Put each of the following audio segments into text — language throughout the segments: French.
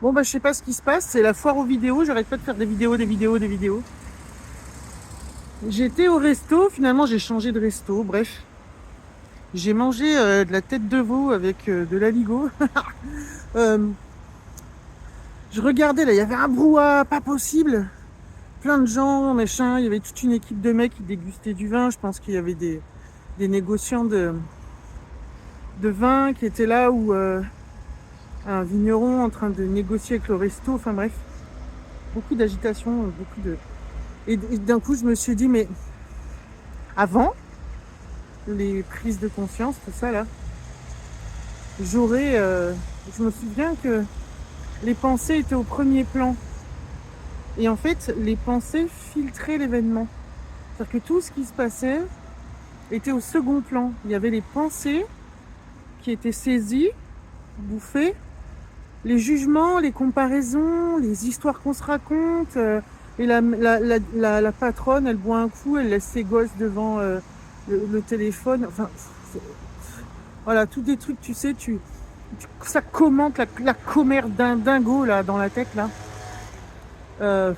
Bon, bah, je sais pas ce qui se passe. C'est la foire aux vidéos. J'arrête pas de faire des vidéos, des vidéos, des vidéos. J'étais au resto. Finalement, j'ai changé de resto. Bref. J'ai mangé de la tête de veau avec de l'aligot. Euh, je regardais, là, il y avait un brouhaha pas possible. Plein de gens, machin. Il y avait toute une équipe de mecs qui dégustaient du vin. Je pense qu'il y avait des négociants de vin qui étaient là ou un vigneron en train de négocier avec le resto. Enfin bref, beaucoup d'agitation, beaucoup de... Et d'un coup, je me suis dit, mais avant les prises de conscience, tout ça là, j'aurais... je me souviens que les pensées étaient au premier plan. Et en fait, les pensées filtraient l'événement. C'est-à-dire que tout ce qui se passait était au second plan. Il y avait les pensées qui étaient saisies, bouffées, les jugements, les comparaisons, les histoires qu'on se raconte. Et la patronne, elle boit un coup, elle laisse ses gosses devant le téléphone. Enfin, voilà, tous des trucs, tu sais, ça commente la commère d'un dingo là dans la tête là. Euh,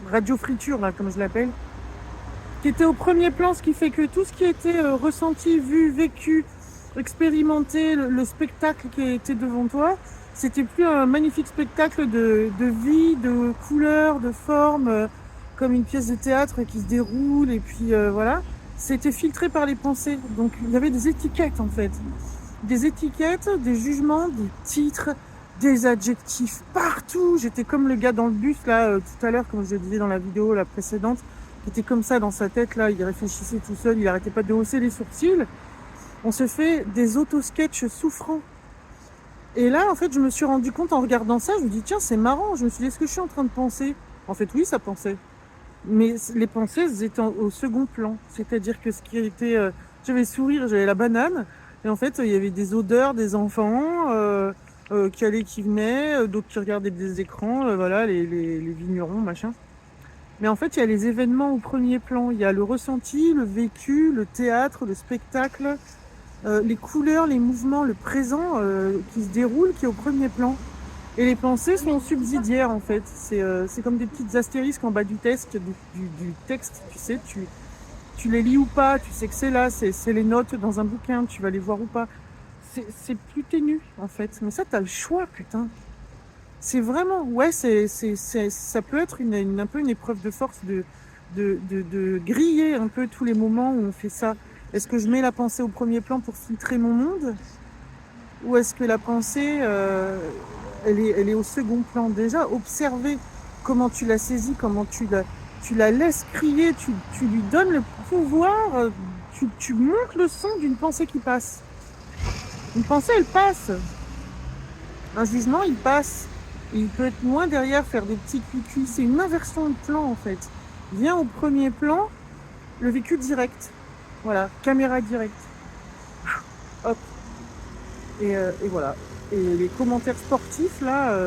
Radio friture là, comme je l'appelle. Qui était au premier plan, ce qui fait que tout ce qui était ressenti, vu, vécu, expérimenté, le spectacle qui était devant toi, c'était plus un magnifique spectacle de vie, de couleurs, de formes, comme une pièce de théâtre qui se déroule, et puis voilà. C'était filtré par les pensées. Donc il y avait des étiquettes en fait. Des étiquettes, des jugements, des titres, des adjectifs partout. J'étais comme le gars dans le bus là tout à l'heure, comme je le disais dans la vidéo la précédente, qui était comme ça dans sa tête là, il réfléchissait tout seul, il arrêtait pas de hausser les sourcils. On se fait des auto-sketchs souffrants. Et là, en fait, je me suis rendu compte en regardant ça, je me dis tiens, c'est marrant. Je me suis dit, est-ce que je suis en train de penser? En fait, oui, ça pensait. Mais les pensées, elles étaient au second plan. C'est-à-dire que ce qui était... j'avais le sourire, j'avais la banane. Et en fait, il y avait des odeurs, des enfants qui allaient, qui venaient, d'autres qui regardaient des écrans, voilà, les vignerons, machin. Mais en fait, il y a les événements au premier plan. Il y a le ressenti, le vécu, le théâtre, le spectacle, les couleurs, les mouvements, le présent qui se déroule, qui est au premier plan. Et les pensées sont subsidiaires en fait. C'est comme des petites astérisques en bas du texte, du texte, tu sais, tu les lis ou pas, tu sais que c'est là, c'est les notes dans un bouquin, tu vas les voir ou pas. C'est plus ténu en fait. Mais ça, t'as le choix, putain. C'est vraiment, ouais, ça peut être un peu une épreuve de force de griller un peu tous les moments où on fait ça. Est-ce que je mets la pensée au premier plan pour filtrer mon monde? Ou est-ce que la pensée, elle est au second plan? Déjà, observer comment tu la saisis, comment tu la laisses crier, tu lui donnes le pouvoir, tu montes le son d'une pensée qui passe. Une pensée, elle passe. Un jugement, il passe. Et il peut être loin derrière, faire des petits cucuis. C'est une inversion de plan, en fait. Vient au premier plan le vécu direct. Voilà, caméra directe. Hop. Et voilà. Et les commentaires sportifs, là,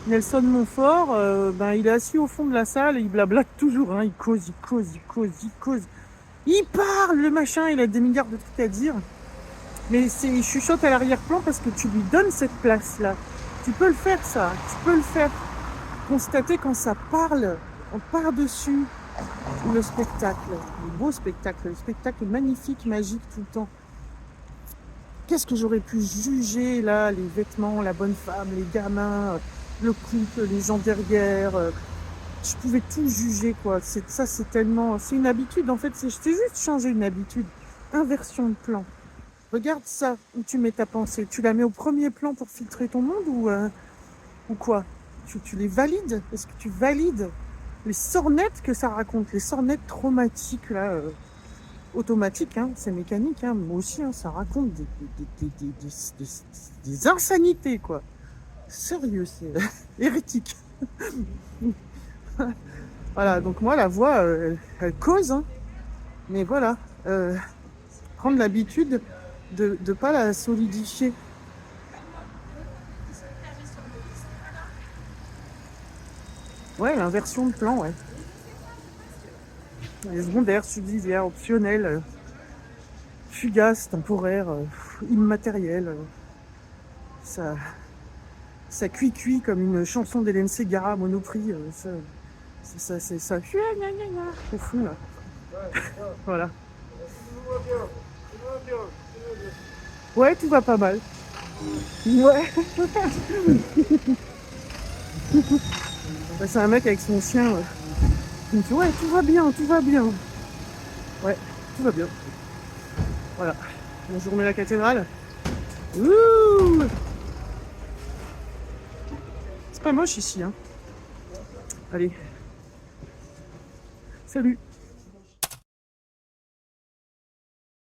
Nelson Montfort, ben, il est assis au fond de la salle et il blablate toujours. Hein. Il cause, il cause, il cause, il cause. Il parle, le machin, il a des milliards de trucs à dire. Mais il chuchote à l'arrière-plan parce que tu lui donnes cette place-là. Tu peux le faire, ça. Tu peux le faire. Constater quand ça parle, on par-dessus le spectacle. Le beau spectacle. Le spectacle magnifique, magique tout le temps. Qu'est-ce que j'aurais pu juger là? Les vêtements, la bonne femme, les gamins, le couple, les gens derrière. Je pouvais tout juger, quoi. Ça, c'est tellement... C'est une habitude, en fait. C'est juste changer une habitude. Inversion de plan. Regarde ça, où tu mets ta pensée. Tu la mets au premier plan pour filtrer ton monde ou quoi? Tu les valides? Est-ce que tu valides les sornettes que ça raconte? Les sornettes traumatiques, là, automatiques, hein, c'est mécanique, hein, moi aussi, hein, ça raconte des insanités, quoi. Sérieux, c'est hérétique. Voilà, donc moi, la voix, elle cause, hein, mais voilà, prendre l'habitude de ne pas la solidifier. Ouais, l'inversion de plan, ouais. Les secondaires, subsidiaires, optionnels, fugaces, temporaires, immatériels. Ça, Ça cuit comme une chanson d'Hélène Ségara à Monoprix. C'est ça. Au fond là. Voilà. Ouais, tout va pas mal. Ouais. Bah, c'est un mec avec son chien. Il me dit ouais, tout va bien, tout va bien. Ouais, tout va bien. Voilà. Bon, je remets la cathédrale. Ouh, c'est pas moche ici, hein. Allez. Salut.